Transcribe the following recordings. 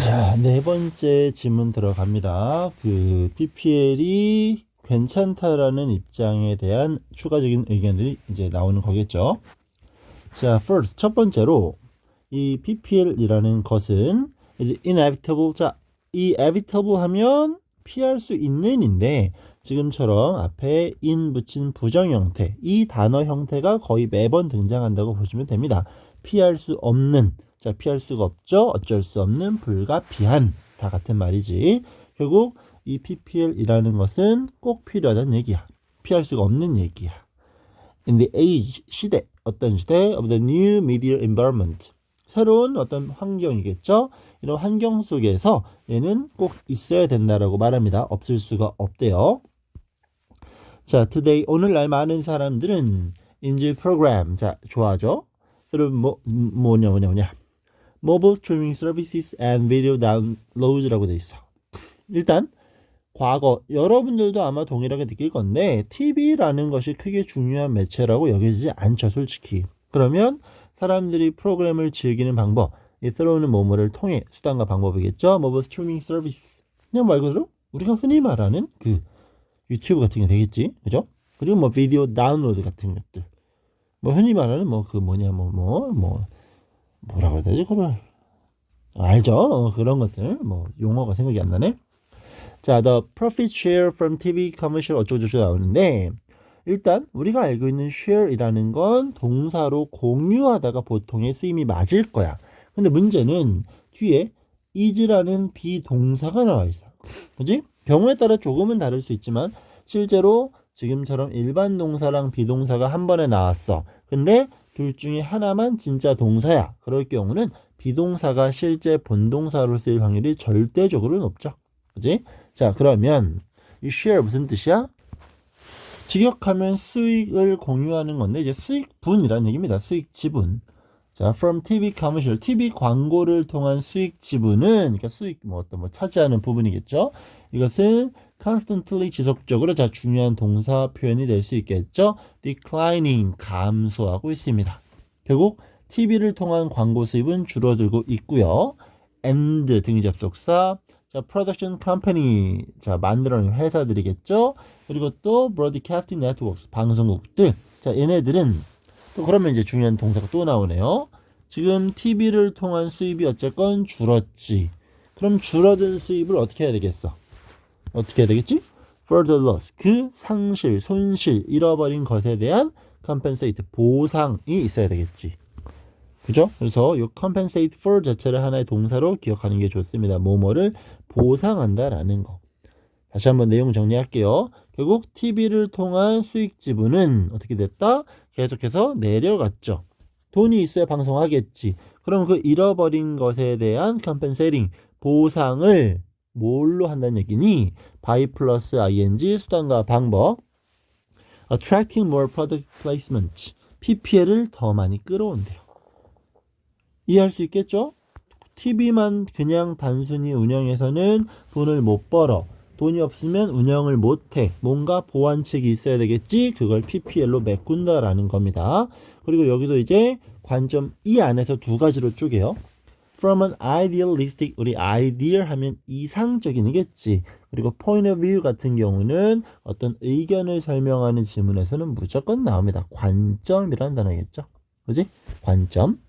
자, 네 번째 질문 들어갑니다. 그 PPL이 괜찮다라는 입장에 대한 추가적인 의견들이 이제 나오는 거겠죠. 자, first 첫 번째로 이 PPL이라는 것은 이제 inevitable. 자, 이 inevitable 하면 피할 수 있는인데 지금처럼 앞에 in 붙인 부정 형태, 이 단어 형태가 거의 매번 등장한다고 보시면 됩니다. 피할 수 없는, 자, 피할 수가 없죠. 어쩔 수 없는, 불가피한, 다 같은 말이지. 결국 이 PPL이라는 것은 꼭 필요하다는 얘기야. 피할 수가 없는 얘기야. In the age, 시대, 어떤 시대? Of the new media environment. 새로운 어떤 환경이겠죠. 이런 환경 속에서 얘는 꼭 있어야 된다라고 말합니다. 없을 수가 없대요. 자, today, 오늘날 많은 사람들은 enjoy program. 자, 좋아하죠. 그럼 뭐냐. Mobile streaming services and video downloads라고 돼 있어. 일단 과거 여러분들도 아마 동일하게 느낄 건데 TV라는 것이 크게 중요한 매체라고 여겨지지 않죠, 솔직히. 그러면 사람들이 프로그램을 즐기는 방법, 이 들어오는 뭐뭐를 통해 수단과 방법이겠죠. 모바일 스트리밍 서비스. 그냥 말 그대로 우리가 흔히 말하는 그 유튜브 같은 게 되겠지, 그죠? 그리고 뭐 비디오 다운로드 같은 것들, 뭐 흔히 말하는 뭐라고 해야 되지, 그걸 알죠? 그런 것들, 뭐 용어가 생각이 안 나네. 자, the profit share from TV commercial 어쩌고저쩌고 나오는데 일단 우리가 알고 있는 share이라는 건 동사로 공유하다가 보통의 쓰임이 맞을 거야. 근데 문제는 뒤에 is라는 비동사가 나와 있어. 그지? 경우에 따라 조금은 다를 수 있지만 실제로 지금처럼 일반 동사랑 비동사가 한 번에 나왔어. 근데 둘 중에 하나만 진짜 동사야. 그럴 경우는 비동사가 실제 본동사로 쓰일 확률이 절대적으로 높죠. 그지? 자, 그러면 이 share 무슨 뜻이야? 직역하면 수익을 공유하는 건데 이제 수익분이라는 얘기입니다. 수익 지분. 자, from TV commercial, TV 광고를 통한 수익 지분은 그러니까 수익 차지하는 부분이겠죠. 이것은 constantly 지속적으로 자 중요한 동사 표현이 될 수 있겠죠. declining 감소하고 있습니다. 결국 TV를 통한 광고 수입은 줄어들고 있고요. and 등위 접속사 자, production company, 자, 만들어내는 회사들이겠죠. 그리고 또 broadcasting networks, 방송국들. 자, 얘네들은 또 그러면 이제 중요한 동사가 또 나오네요. 지금 TV를 통한 수입이 어쨌건 줄었지. 그럼 줄어든 수입을 어떻게 해야 되겠어? 어떻게 해야 되겠지? further loss, 그 상실, 손실, 잃어버린 것에 대한 compensate, 보상이 있어야 되겠지. 그죠? 그래서 이 compensate for 자체를 하나의 동사로 기억하는 게 좋습니다. 뭐뭐를 보상한다라는 거. 다시 한번 내용 정리할게요. 결국 TV를 통한 수익 지분은 어떻게 됐다? 계속해서 내려갔죠. 돈이 있어야 방송하겠지. 그럼 그 잃어버린 것에 대한 compensating, 보상을 뭘로 한다는 얘기니? by 플러스 ing, 수단과 방법. attracting more product placement, PPL을 더 많이 끌어온대요. 이해할 수 있겠죠? TV만 그냥 단순히 운영해서는 돈을 못 벌어. 돈이 없으면 운영을 못해. 뭔가 보완책이 있어야 되겠지? 그걸 PPL로 메꾼다라는 겁니다. 그리고 여기도 이제 관점 이 안에서 두 가지로 쪼개요. From an idealistic, 우리 ideal 하면 이상적인이겠지. 그리고 point of view 같은 경우는 어떤 의견을 설명하는 질문에서는 무조건 나옵니다. 관점이라는 단어겠죠. 그지? 관점.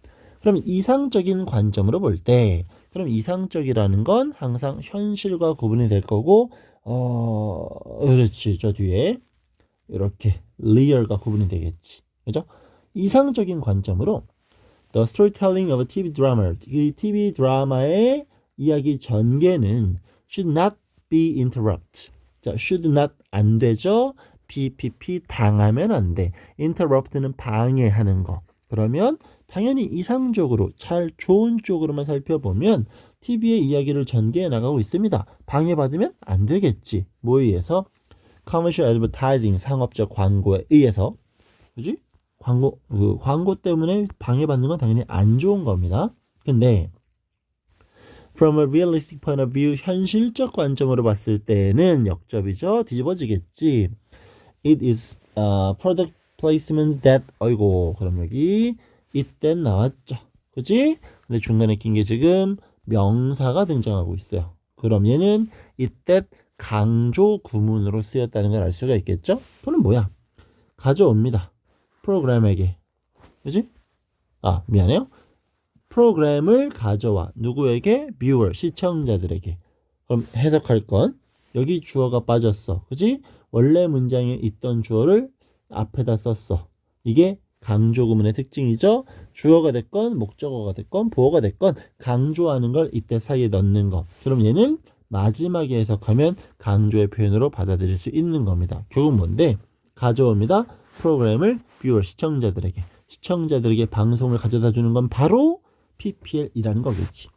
그럼 이상적인 관점으로 볼 때, 그럼 이상적이라는 건 항상 현실과 구분이 될 거고, 그렇지. 저 뒤에 이렇게 real과 구분이 되겠지. 그죠? 이상적인 관점으로 The storytelling of a TV drama, 이 TV 드라마의 이야기 전개는 should not be interrupt. 자, should not 안 되죠. PPP 당하면 안 돼. interrupt는 방해하는 거. 그러면 당연히 이상적으로 잘 좋은 쪽으로만 살펴보면 TV의 이야기를 전개해 나가고 있습니다. 방해받으면 안 되겠지. 뭐에 의해서? Commercial advertising, 상업적 광고에 의해서. 그지? 광고 때문에 방해받는 건 당연히 안 좋은 겁니다. 근데 from a realistic point of view, 현실적 관점으로 봤을 때는 역접이죠. 뒤집어지겠지. It is product placement that, 그럼 여기 이때 나왔죠. 그지? 근데 중간에 낀 게 지금 명사가 등장하고 있어요. 그럼 얘는 이때 강조 구문으로 쓰였다는 걸 알 수가 있겠죠? 그럼 뭐야? 가져옵니다. 프로그램에게. 그지? 미안해요. 프로그램을 가져와. 누구에게? viewer, 시청자들에게. 그럼 해석할 건 여기 주어가 빠졌어. 그지? 원래 문장에 있던 주어를 앞에다 썼어. 이게 강조 구문의 특징이죠. 주어가 됐건 목적어가 됐건 보어가 됐건 강조하는 걸 이때 사이에 넣는 거. 그럼 얘는 마지막에 해석하면 강조의 표현으로 받아들일 수 있는 겁니다. 결국 뭔데? 가져옵니다. 프로그램을 viewer, 시청자들에게 방송을 가져다 주는 건 바로 PPL이라는 거겠지.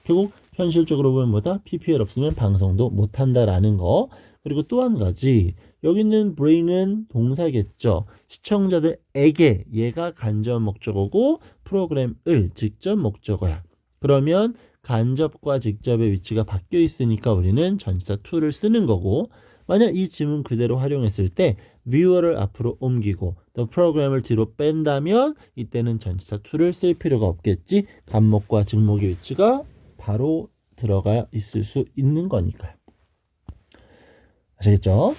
결국 현실적으로 보면 뭐다? PPL 없으면 방송도 못한다라는 거. 그리고 또 한 가지, 여기 있는 bring은 동사겠죠. 시청자들에게, 얘가 간접 목적어고 프로그램을 직접 목적어야. 그러면 간접과 직접의 위치가 바뀌어 있으니까 우리는 전치사 to를 쓰는 거고, 만약 이 지문 그대로 활용했을 때 viewer를 앞으로 옮기고 the program을 뒤로 뺀다면 이때는 전치사 to를 쓸 필요가 없겠지. 간목과 직목의 위치가 바로 들어가 있을 수 있는 거니까요. 아시겠죠?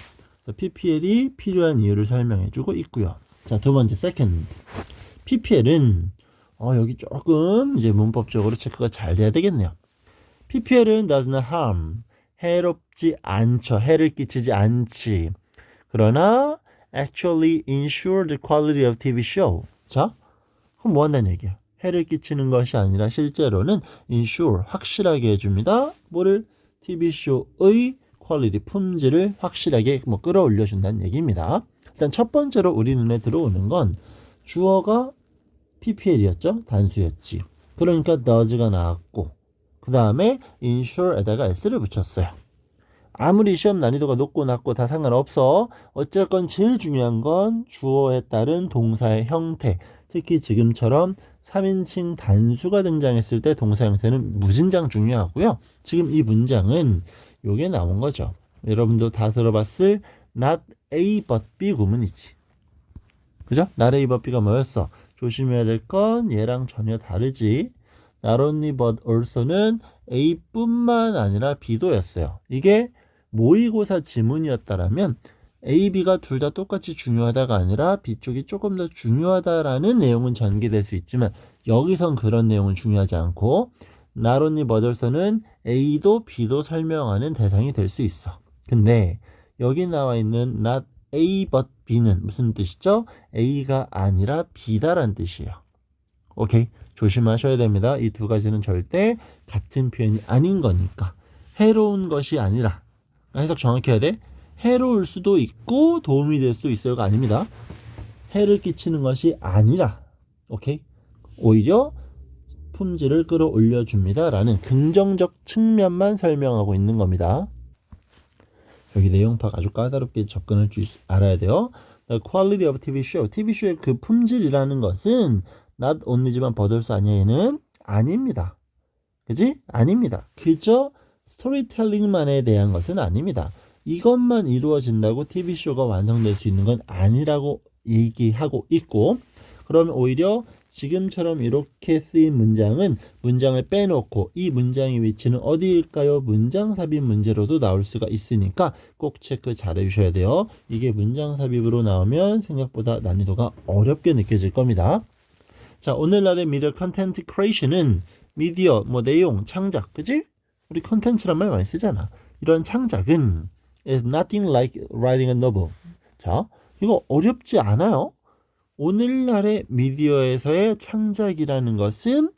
PPL이 필요한 이유를 설명해주고 있고요. 자, 두 번째 second. PPL은 여기 조금 이제 문법적으로 체크가 잘 돼야 되겠네요. PPL은 does not harm. 해롭지 않죠. 해를 끼치지 않지. 그러나 actually ensure the quality of TV show. 자, 그럼 뭐 한다는 얘기야? 해를 끼치는 것이 아니라 실제로는 ensure, 확실하게 해줍니다. 뭐를? TV쇼의 퀄리티, 품질을 확실하게 끌어올려준다는 얘기입니다. 일단 첫 번째로 우리 눈에 들어오는 건 주어가 PPL이었죠. 단수였지. 그러니까 does가 나왔고 그 다음에 ensure에다가 s를 붙였어요. 아무리 시험 난이도가 높고 낮고 다 상관없어. 어쨌건 제일 중요한 건 주어에 따른 동사의 형태. 특히 지금처럼 3인칭 단수가 등장했을 때 동사 형태는 무진장 중요하고요. 지금 이 문장은 요게 나온 거죠. 여러분도 다 들어봤을 not A but B 구문이지. 그죠? not A but B가 뭐였어? 조심해야 될 건 얘랑 전혀 다르지. not only but also는 A뿐만 아니라 B도였어요. 이게 모의고사 지문이었다라면 A, B가 둘 다 똑같이 중요하다가 아니라 B 쪽이 조금 더 중요하다라는 내용은 전개될 수 있지만 여기선 그런 내용은 중요하지 않고 not only but also는 A도 B도 설명하는 대상이 될 수 있어. 근데 여기 나와 있는 not A but B는 무슨 뜻이죠? A가 아니라 B다란 뜻이에요. 오케이? 조심하셔야 됩니다. 이 두 가지는 절대 같은 표현이 아닌 거니까. 해로운 것이 아니라, 해석 정확히 해야 돼. 해로울 수도 있고 도움이 될 수도 있어요가 아닙니다. 해를 끼치는 것이 아니라, 오케이? 오히려 품질을 끌어올려 줍니다 라는 긍정적 측면만 설명하고 있는 겁니다. 여기 내용 파악 아주 까다롭게 접근할 줄 알아야 돼요. The quality of TV show. TV쇼의 그 품질이라는 것은 not only지만 but also 아니야. 얘는 아닙니다. 그지? 아닙니다. 그저 스토리텔링만에 대한 것은 아닙니다. 이것만 이루어진다고 TV쇼가 완성될 수 있는 건 아니라고 얘기하고 있고, 그러면 오히려 지금처럼 이렇게 쓰인 문장은 문장을 빼놓고 이 문장의 위치는 어디일까요? 문장 삽입 문제로도 나올 수가 있으니까 꼭 체크 잘 해주셔야 돼요. 이게 문장 삽입으로 나오면 생각보다 난이도가 어렵게 느껴질 겁니다. 자, 오늘날의 미디어 컨텐츠 크리에이션은 미디어, 내용, 창작, 그지? 우리 컨텐츠란 말 많이 쓰잖아. 이런 창작은 is nothing like writing a novel. 자, 이거 어렵지 않아요. 오늘날의 미디어에서의 창작이라는 것은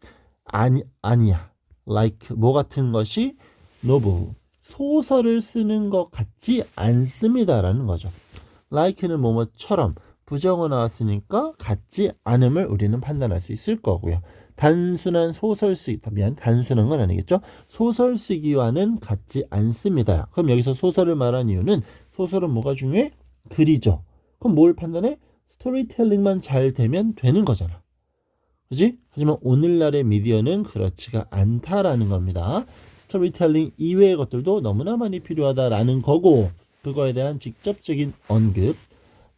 아니야. like 뭐 같은 것이 novel, 소설을 쓰는 것 같지 않습니다라는 거죠. like는 뭐뭐처럼 부정어 나왔으니까 같지 않음을 우리는 판단할 수 있을 거고요. 단순한 소설 쓰기, 단순한 건 아니겠죠? 소설 쓰기와는 같지 않습니다. 그럼 여기서 소설을 말한 이유는 소설은 뭐가 중요해? 글이죠. 그럼 뭘 판단해? 스토리텔링만 잘 되면 되는 거잖아. 그지? 하지만 오늘날의 미디어는 그렇지가 않다라는 겁니다. 스토리텔링 이외의 것들도 너무나 많이 필요하다라는 거고, 그거에 대한 직접적인 언급.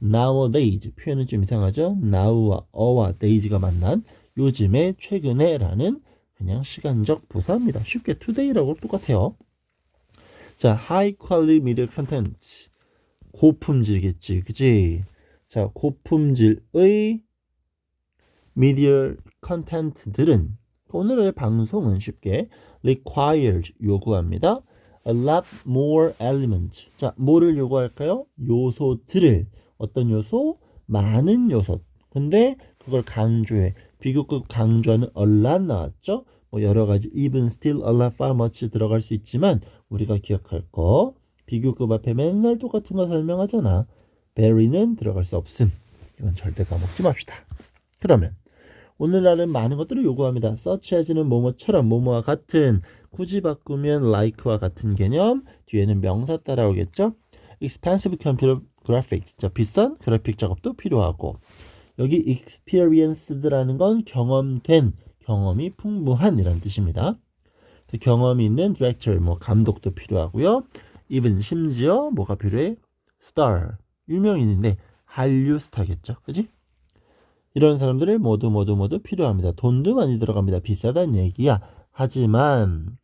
nowadays 표현은 좀 이상하죠? now와 어와 days가 만난 요즘에 최근에 라는 그냥 시간적 부사입니다. 쉽게 today라고 똑같아요. 자, high quality media content. 고품질이겠지, 그지? 자, 고품질의 미디어 컨텐츠들은 오늘의 방송은 쉽게 requires 요구합니다. a lot more elements. 자, 뭐를 요구할까요? 요소들을. 어떤 요소? 많은 요소. 근데 그걸 강조해. 비교급 강조하는 a lot 나왔죠? 뭐 여러 가지 even, still, a lot, far, much 들어갈 수 있지만 우리가 기억할 거 비교급 앞에 맨날 똑같은 거 설명하잖아. very는 들어갈 수 없음. 이건 절대 까먹지 맙시다. 그러면 오늘날은 많은 것들을 요구합니다. such as는 뭐뭐처럼 뭐뭐와 같은 굳이 바꾸면 like와 같은 개념 뒤에는 명사 따라오겠죠. expensive computer graphics 자, 비싼 그래픽 작업도 필요하고 여기 experienced라는 건 경험된 경험이 풍부한 이란 뜻입니다. 경험이 있는 director 뭐 감독도 필요하고요. even 심지어 뭐가 필요해? star 유명인인데 한류 스타겠죠. 그지? 이런 사람들을 모두 필요합니다. 돈도 많이 들어갑니다. 비싸다는 얘기야. 하지만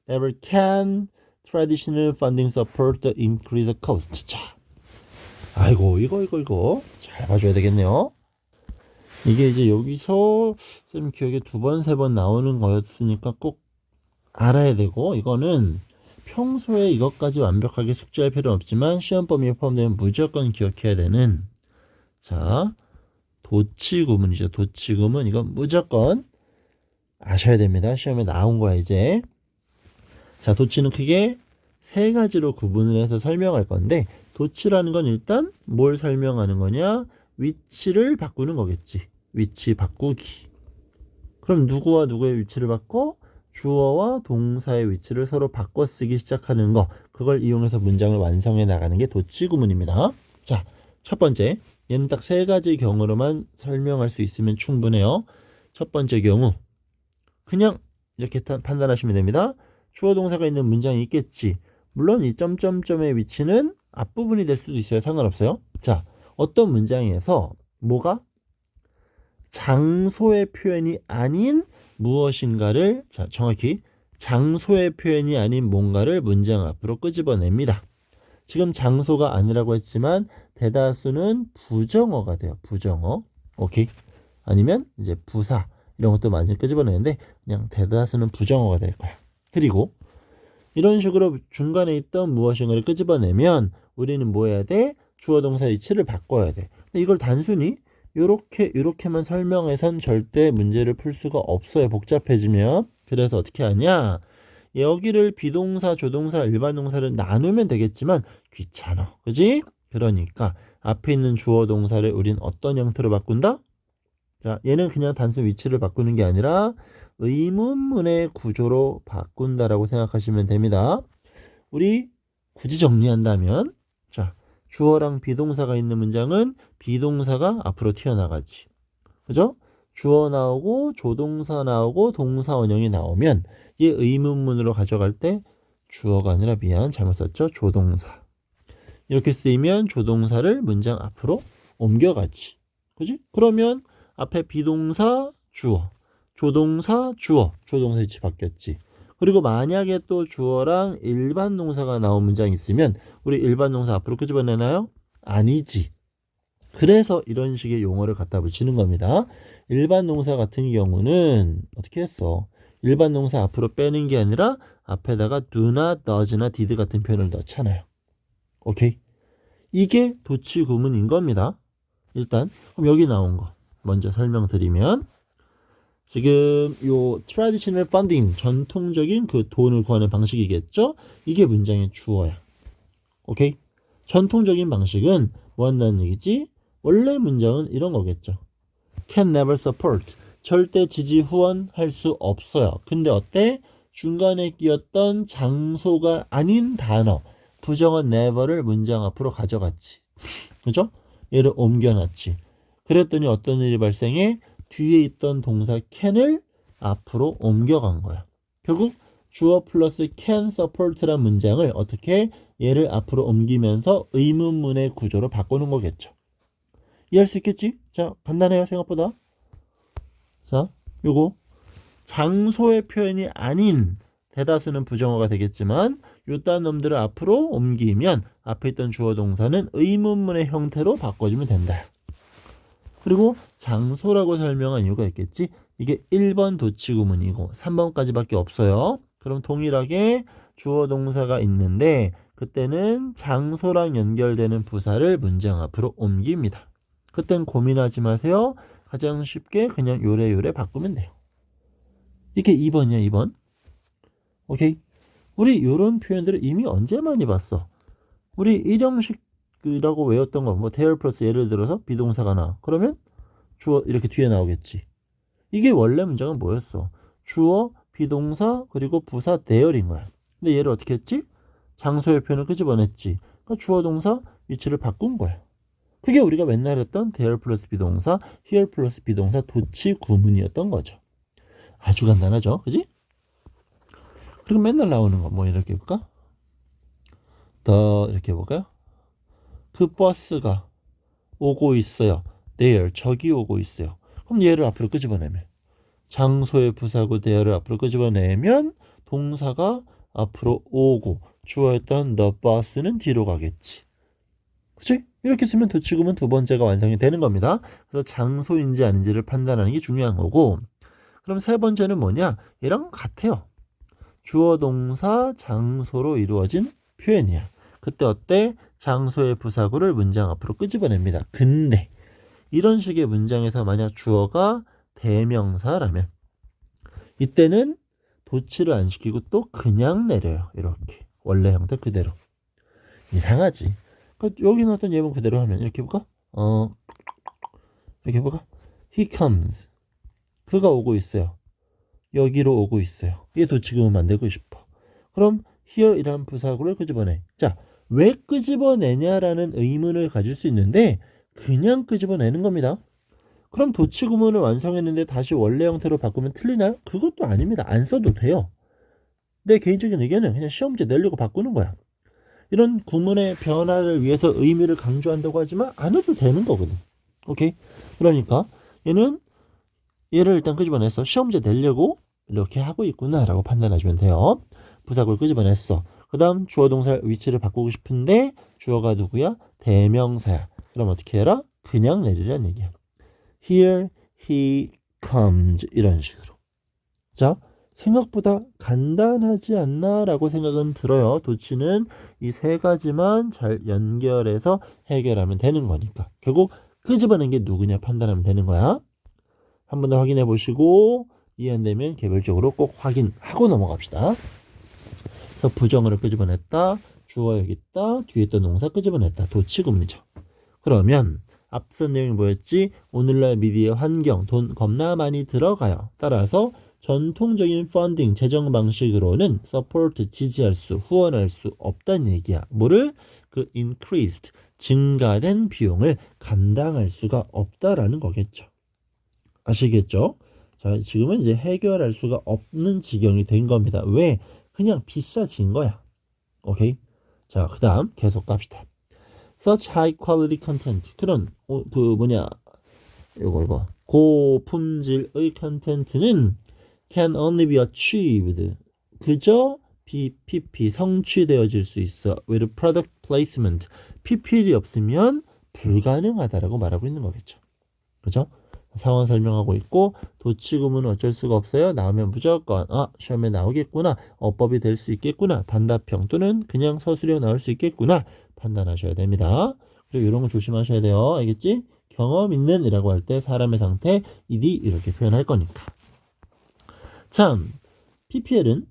never can traditional funding support the increased cost. 자, 아이고 이거 잘 봐줘야 되겠네요. 이게 이제 여기서 쌤 기억에 2번, 3번 나오는 거였으니까 꼭 알아야 되고 이거는 평소에 이것까지 완벽하게 숙지할 필요는 없지만 시험 범위에 포함되면 무조건 기억해야 되는 자 도치구문이죠. 도치구문 이건 무조건 아셔야 됩니다. 시험에 나온 거야 이제. 자, 도치는 크게 3가지로 구분을 해서 설명할 건데 도치라는 건 일단 뭘 설명하는 거냐? 위치를 바꾸는 거겠지. 위치 바꾸기. 그럼 누구와 누구의 위치를 바꿔? 주어와 동사의 위치를 서로 바꿔 쓰기 시작하는 거. 그걸 이용해서 문장을 완성해 나가는 게 도치구문입니다. 자, 첫 번째. 얘는 딱 3가지 경우로만 설명할 수 있으면 충분해요. 첫 번째 경우 그냥 이렇게 판단하시면 됩니다. 주어 동사가 있는 문장이 있겠지. 물론 이 점점점의 위치는 앞부분이 될 수도 있어요. 상관없어요. 자, 어떤 문장에서 뭐가 장소의 표현이 아닌 무엇인가를 자, 정확히 장소의 표현이 아닌 뭔가를 문장 앞으로 끄집어냅니다. 지금 장소가 아니라고 했지만 대다수는 부정어가 돼요. 부정어. 오케이. 아니면 이제 부사 이런 것도 많이 끄집어내는데 그냥 대다수는 부정어가 될 거야. 그리고 이런 식으로 중간에 있던 무엇인가를 끄집어내면 우리는 뭐 해야 돼? 주어 동사 위치를 바꿔야 돼. 근데 이걸 단순히 요렇게만 설명해선 절대 문제를 풀 수가 없어요. 복잡해지면. 그래서 어떻게 하냐? 여기를 비동사, 조동사, 일반 동사를 나누면 되겠지만 귀찮아. 그지? 그러니까 앞에 있는 주어 동사를 우린 어떤 형태로 바꾼다? 자, 얘는 그냥 단순 위치를 바꾸는 게 아니라 의문문의 구조로 바꾼다라고 생각하시면 됩니다. 우리 굳이 정리한다면 자, 주어랑 비동사가 있는 문장은 비동사가 앞으로 튀어나가지. 그죠? 주어 나오고 조동사 나오고 동사 원형이 나오면 얘 의문문으로 가져갈 때 주어가 아니라 잘못 썼죠? 조동사. 이렇게 쓰이면 조동사를 문장 앞으로 옮겨가지. 그지? 그러면 앞에 비동사 주어, 조동사 주어, 조동사 위치 바뀌었지. 그리고 만약에 또 주어랑 일반 동사가 나온 문장이 있으면 우리 일반 동사 앞으로 끄집어내나요? 아니지. 그래서 이런 식의 용어를 갖다 붙이는 겁니다. 일반 동사 같은 경우는 어떻게 했어? 일반 동사 앞으로 빼는 게 아니라 앞에다가 do나 does나 did 같은 표현을 넣잖아요. 오케이? 이게 도치 구문인 겁니다. 일단 그럼 여기 나온 거 먼저 설명드리면 지금 요 traditional funding 전통적인 그 돈을 구하는 방식이겠죠? 이게 문장의 주어야. 오케이? 전통적인 방식은 뭐 한다는 얘기지? 원래 문장은 이런 거겠죠. can never support 절대 지지 후원할 수 없어요. 근데 어때? 중간에 끼었던 장소가 아닌 단어 부정어 never를 문장 앞으로 가져갔지. 그죠? 얘를 옮겨놨지. 그랬더니 어떤 일이 발생해? 뒤에 있던 동사 can을 앞으로 옮겨간 거야. 결국 주어 플러스 can support란 문장을 어떻게 얘를 앞으로 옮기면서 의문문의 구조로 바꾸는 거겠죠. 이해할 수 있겠지? 자, 간단해요 생각보다. 자, 요거 장소의 표현이 아닌 대다수는 부정어가 되겠지만 요딴 놈들을 앞으로 옮기면 앞에 있던 주어 동사는 의문문의 형태로 바꿔주면 된다. 그리고 장소라고 설명한 이유가 있겠지. 이게 1번 도치구문이고 3번까지밖에 없어요. 그럼 동일하게 주어 동사가 있는데 그때는 장소랑 연결되는 부사를 문장 앞으로 옮깁니다. 그땐 고민하지 마세요. 가장 쉽게 그냥 요래요래 바꾸면 돼요. 이게 2번이야, 2번. 오케이? 우리 요런 표현들을 이미 언제 많이 봤어? 우리 일형식이라고 외웠던 거, 뭐 there 플러스 예를 들어서 비동사가 나와. 그러면 주어 이렇게 뒤에 나오겠지. 이게 원래 문장은 뭐였어? 주어, 비동사, 그리고 부사 대열인 거야. 근데 얘를 어떻게 했지? 장소의 표현을 끄집어냈지. 그러니까 주어, 동사 위치를 바꾼 거야. 그게 우리가 맨날 했던 there 플러스 비동사, here 플러스 비동사 도치 구문이었던 거죠. 아주 간단하죠? 그지? 그리고 맨날 나오는 거 뭐 이렇게 해볼까? 더 이렇게 해볼까요? 그 버스가 오고 있어요. there, 저기 오고 있어요. 그럼 얘를 앞으로 끄집어내면 장소의 부사고 there를 앞으로 끄집어내면 동사가 앞으로 오고 주어였던 the bus는 뒤로 가겠지. 그치? 이렇게 쓰면 도치구문 두 번째가 완성이 되는 겁니다. 그래서 장소인지 아닌지를 판단하는 게 중요한 거고, 그럼 세 번째는 뭐냐? 얘랑 같아요. 주어 동사 장소로 이루어진 표현이야. 그때 어때? 장소의 부사구를 문장 앞으로 끄집어냅니다. 근데 이런 식의 문장에서 만약 주어가 대명사라면 이때는 도치를 안 시키고 또 그냥 내려요. 이렇게 원래 형태 그대로. 이상하지? 여기는 어떤 예문 그대로 하면 이렇게 해볼까? 이렇게 해볼까? He comes. 그가 오고 있어요. 여기로 오고 있어요. 이게 도치구문 만들고 싶어. 그럼 here 이란 부사구를 끄집어내. 자, 왜 끄집어내냐라는 의문을 가질 수 있는데 그냥 끄집어내는 겁니다. 그럼 도치구문을 완성했는데 다시 원래 형태로 바꾸면 틀리나요? 그것도 아닙니다. 안 써도 돼요. 내 개인적인 의견은 그냥 시험지 내려고 바꾸는 거야. 이런 구문의 변화를 위해서 의미를 강조한다고 하지만 안 해도 되는 거거든. 오케이? 그러니까 얘를 일단 끄집어내서 시험지 내려고 이렇게 하고 있구나 라고 판단하시면 돼요. 부사구를 끄집어냈어. 그 다음 주어 동사 위치를 바꾸고 싶은데 주어가 누구야? 대명사야. 그럼 어떻게 해라? 그냥 내리라는 얘기야. Here he comes 이런 식으로. 자, 생각보다 간단하지 않나 라고 생각은 들어요. 도치는 이 세 가지만 잘 연결해서 해결하면 되는 거니까. 결국 끄집어낸 게 누구냐 판단하면 되는 거야. 한 번 더 확인해 보시고 이해 안 되면 개별적으로 꼭 확인하고 넘어갑시다. 그래서 부정어를 끄집어냈다. 주어 여기 있다. 뒤에 있던 동사 끄집어냈다. 도치구문이죠. 그러면 앞선 내용이 뭐였지? 오늘날 미디어 환경, 돈 겁나 많이 들어가요. 따라서 전통적인 펀딩, 재정 방식으로는 support, 지지할 수, 후원할 수 없다는 얘기야. 뭐를? 그 increased, 증가된 비용을 감당할 수가 없다라는 거겠죠. 아시겠죠? 자, 지금은 이제 해결할 수가 없는 지경이 된 겁니다. 왜? 그냥 비싸진 거야. 오케이? 자, 그 다음 계속 갑시다. Such high quality content. 그런 이거 고품질의 컨텐츠는 can only be achieved. 그저 PPP 성취되어질 수 있어. with product placement. PPL이 없으면 불가능하다라고 말하고 있는 거겠죠. 그죠? 상황 설명하고 있고 도치구문은 어쩔 수가 없어요. 나오면 무조건 시험에 나오겠구나. 어법이 될 수 있겠구나. 단답형 또는 그냥 서술형 나올 수 있겠구나. 판단하셔야 됩니다. 그리고 이런 거 조심하셔야 돼요. 알겠지? 경험 있는 이라고 할 때 사람의 상태 ed 이렇게 표현할 거니까. 참, PPL은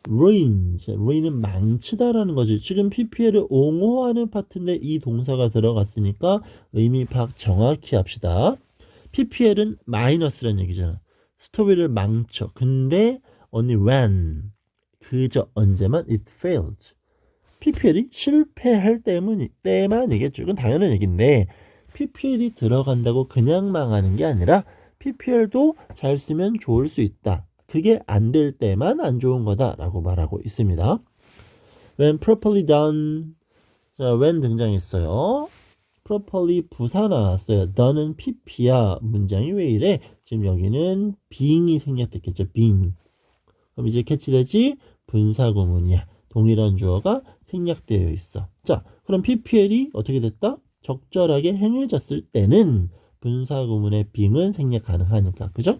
ruin은 망치다라는 거지. 지금 PPL을 옹호하는 파트인데 이 동사가 들어갔으니까 의미 파악 정확히 합시다. PPL은 마이너스라는 얘기잖아. 스토리를 망쳐. 근데 only when, 그저 언제만 it failed. PPL이 실패할 때만이겠죠. 이건 당연한 얘기인데 PPL이 들어간다고 그냥 망하는 게 아니라 PPL도 잘 쓰면 좋을 수 있다. 그게 안 될 때만 안 좋은 거다라고 말하고 있습니다. When properly done. 자, when 등장했어요. properly 부사 나왔어요. 너는 PP야. 문장이 왜 이래? 지금 여기는 being이 생략됐겠죠. being. 그럼 이제 캐치되지? 분사구문이야. 동일한 주어가 생략되어 있어. 자, 그럼 PPL이 어떻게 됐다? 적절하게 행해졌을 때는 분사구문의 being은 생략 가능하니까. 그죠?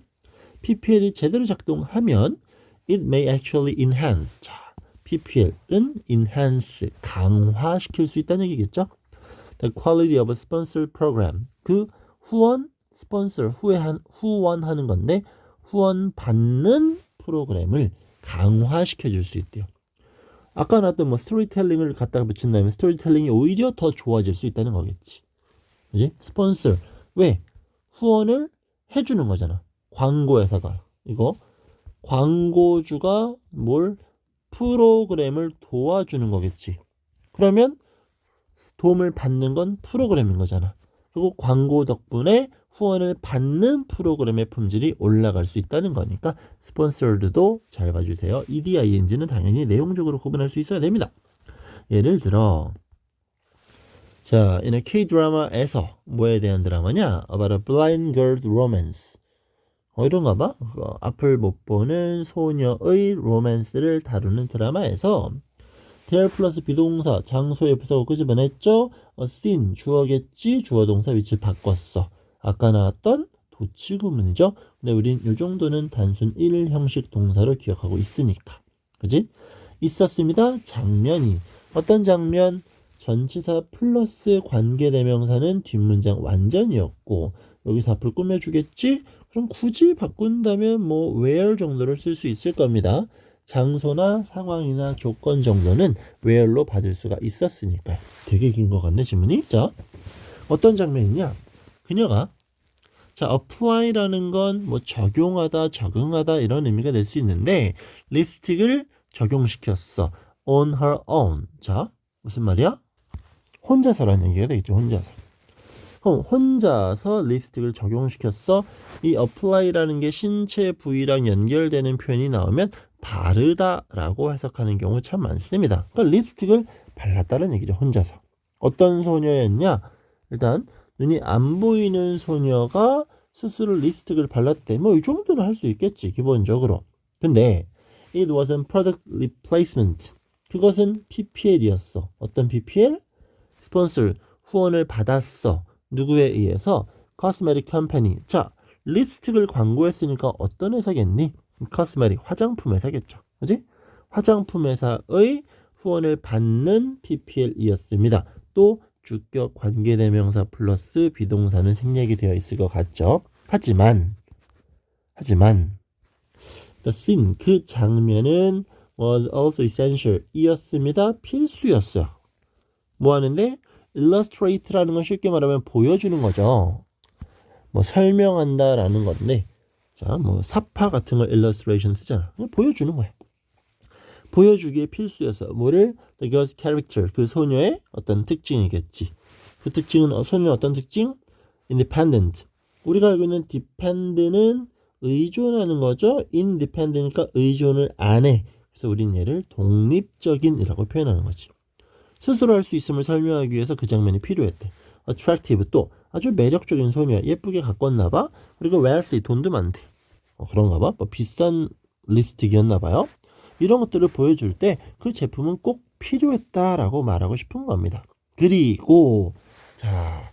PPL이 제대로 작동하면 it may actually enhance. 자, PPL은 enhance, 강화시킬 수 있다는 얘기겠죠? The quality of a sponsored program. 그 후원, sponsor, 후원하는 건데 후원 받는 프로그램을 강화시켜 줄 수 있대요. 아까 나왔던 뭐 스토리텔링을 갖다가 붙인다면 스토리텔링이 오히려 더 좋아질 수 있다는 거겠지. 그지? 스폰서. 왜? 후원을 해주는 거잖아. 광고회사가. 이거 광고주가 뭘 프로그램을 도와주는 거겠지. 그러면 도움을 받는 건 프로그램인 거잖아. 그리고 광고 덕분에 후원을 받는 프로그램의 품질이 올라갈 수 있다는 거니까 스폰서드도 잘 봐주세요. EDING는 당연히 내용적으로 구분할 수 있어야 됩니다. 예를 들어 자, in a K-드라마에서 뭐에 대한 드라마냐? About a blind girl romance. 이런가 봐. 앞을 못 보는 소녀의 로맨스를 다루는 드라마에서 there 플러스 비동사 장소의 부사고 끄집어냈죠. a scene 주어겠지. 주어 동사 위치 바꿨어. 아까 나왔던 도치구문이죠. 근데 우린 이 정도는 단순 1 형식 동사로 기억하고 있으니까. 그지? 있었습니다. 장면이. 어떤 장면? 전치사 플러스 관계대명사는 뒷문장 완전이었고 여기서 앞을 꾸며주겠지? 그럼 굳이 바꾼다면 뭐 where 정도를 쓸 수 있을 겁니다. 장소나 상황이나 조건 정도는 where로 받을 수가 있었으니까요. 되게 긴 것 같네 질문이. 자, 어떤 장면이냐? 그녀가 자, apply라는 건 뭐 적용하다, 적응하다 이런 의미가 될 수 있는데 립스틱을 적용시켰어. on her own. 자, 무슨 말이야? 혼자서라는 얘기가 되겠죠. 혼자서. 그럼 혼자서 립스틱을 적용시켰어. 이 apply라는 게 신체 부위랑 연결되는 표현이 나오면 바르다라고 해석하는 경우 참 많습니다. 그러니까 립스틱을 발랐다는 얘기죠. 혼자서. 어떤 소녀였냐? 일단 눈이 안 보이는 소녀가 스스로 립스틱을 발랐대. 뭐 이 정도는 할 수 있겠지. 기본적으로. 근데 it wasn't product replacement. 그것은 PPL이었어. 어떤 PPL? 스폰서 후원을 받았어. 누구에 의해서? cosmetic company. 자, 립스틱을 광고했으니까 어떤 회사겠니? cosmetic 화장품 회사겠죠. 그지? 화장품 회사의 후원을 받는 PPL이었습니다. 또 주격 관계대명사 플러스 비동사는 생략이 되어 있을 것 같죠. 하지만 the scene 그 장면은 was also essential 이었습니다. 필수였어요. 뭐 하는데? illustrate라는 건 쉽게 말하면 보여주는 거죠. 뭐 설명한다라는 건데 자, 뭐 사파 같은 걸 illustration 쓰잖아. 보여주는 거야. 보여주기에 필수였어. 뭐를? The girl's character. 그 소녀의 어떤 특징이겠지. 그 특징은 소녀의 어떤 특징? independent. 우리가 알고 있는 depend는 의존하는 거죠. independent이니까 의존을 안 해. 그래서 우린 얘를 독립적인이라고 표현하는 거지. 스스로 할 수 있음을 설명하기 위해서 그 장면이 필요했대. attractive 또 아주 매력적인 소녀. 예쁘게 가꿨나 봐. 그리고 wealthy 돈도 많대. 그런가 봐. 뭐 비싼 립스틱이었나 봐요. 이런 것들을 보여줄 때 그 제품은 꼭 필요했다라고 말하고 싶은 겁니다. 그리고 자,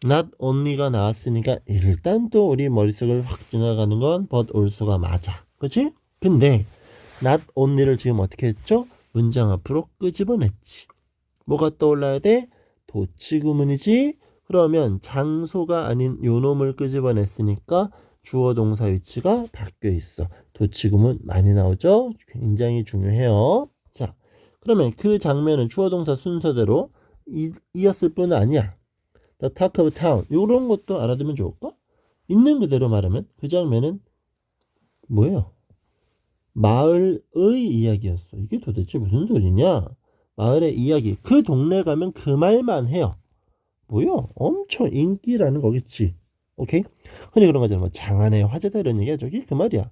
not only가 나왔으니까 일단 또 우리 머릿속을 확 지나가는 건 but also가 맞아. 그치? 근데 not only를 지금 어떻게 했죠? 문장 앞으로 끄집어냈지. 뭐가 떠올라야 돼? 도치구문이지. 그러면 장소가 아닌 요놈을 끄집어냈으니까 주어 동사 위치가 바뀌어 있어. 도치구문 많이 나오죠? 굉장히 중요해요. 자, 그러면 그 장면은 주어 동사 순서대로 이었을 뿐 아니야. The talk of town. 이런 것도 알아두면 좋을까? 있는 그대로 말하면 그 장면은 뭐예요? 마을의 이야기였어. 이게 도대체 무슨 소리냐? 마을의 이야기. 그 동네 가면 그 말만 해요. 뭐요? 엄청 인기라는 거겠지. 오케이? 흔히 그런 거잖아. 뭐 장안의 화제다 이런 얘기야. 저기 그 말이야.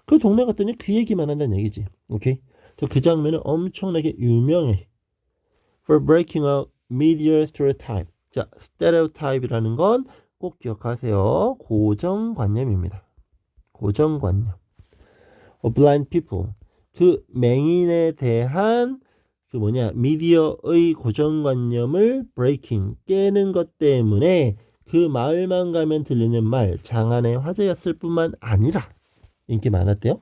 그 동네 갔더니 그 얘기만 한다는 얘기지. 오케이? 그 장면은 엄청나게 유명해. For breaking a media stereotype. 자, stereotype이라는 건 꼭 기억하세요. 고정관념입니다. 고정관념. blind people. 그 맹인에 대한 그 미디어의 고정관념을 breaking, 깨는 것 때문에 그 마을만 가면 들리는 말, 장안의 화제였을 뿐만 아니라 인기 많았대요.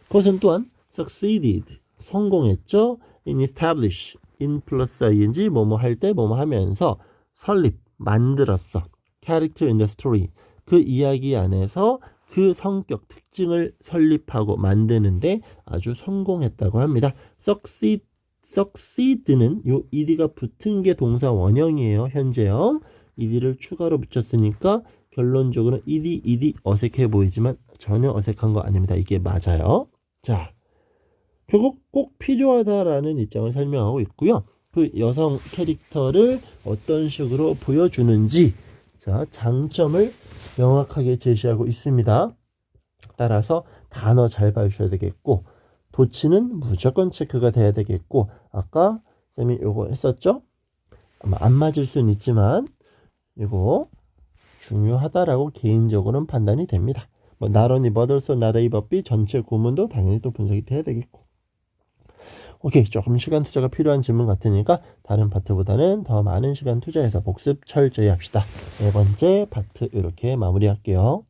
그것은 또한 succeeded, 성공했죠. in establish, in plus ing, 뭐뭐 할 때 뭐뭐 하면서 설립, 만들었어. character in the story, 그 이야기 안에서 그 성격 특징을 설립하고 만드는데 아주 성공했다고 합니다. succeed는 요 ed가 붙은 게 동사 원형이에요. 현재형. ed를 추가로 붙였으니까 결론적으로 ed 어색해 보이지만 전혀 어색한 거 아닙니다. 이게 맞아요. 자, 결국 꼭 필요하다라는 입장을 설명하고 있고요. 그 여성 캐릭터를 어떤 식으로 보여주는지, 자, 장점을 명확하게 제시하고 있습니다. 따라서 단어 잘 봐주셔야 되겠고, 도치는 무조건 체크가 돼야 되겠고, 아까 쌤이 요거 했었죠? 아마 안 맞을 수는 있지만 이거 중요하다라고 개인적으로는 판단이 됩니다. 뭐 not only but also not A but B 전체 구문도 당연히 또 분석이 돼야 되겠고. 오케이, 조금 시간 투자가 필요한 질문 같으니까 다른 파트보다는 더 많은 시간 투자해서 복습 철저히 합시다. 네 번째 파트 이렇게 마무리할게요.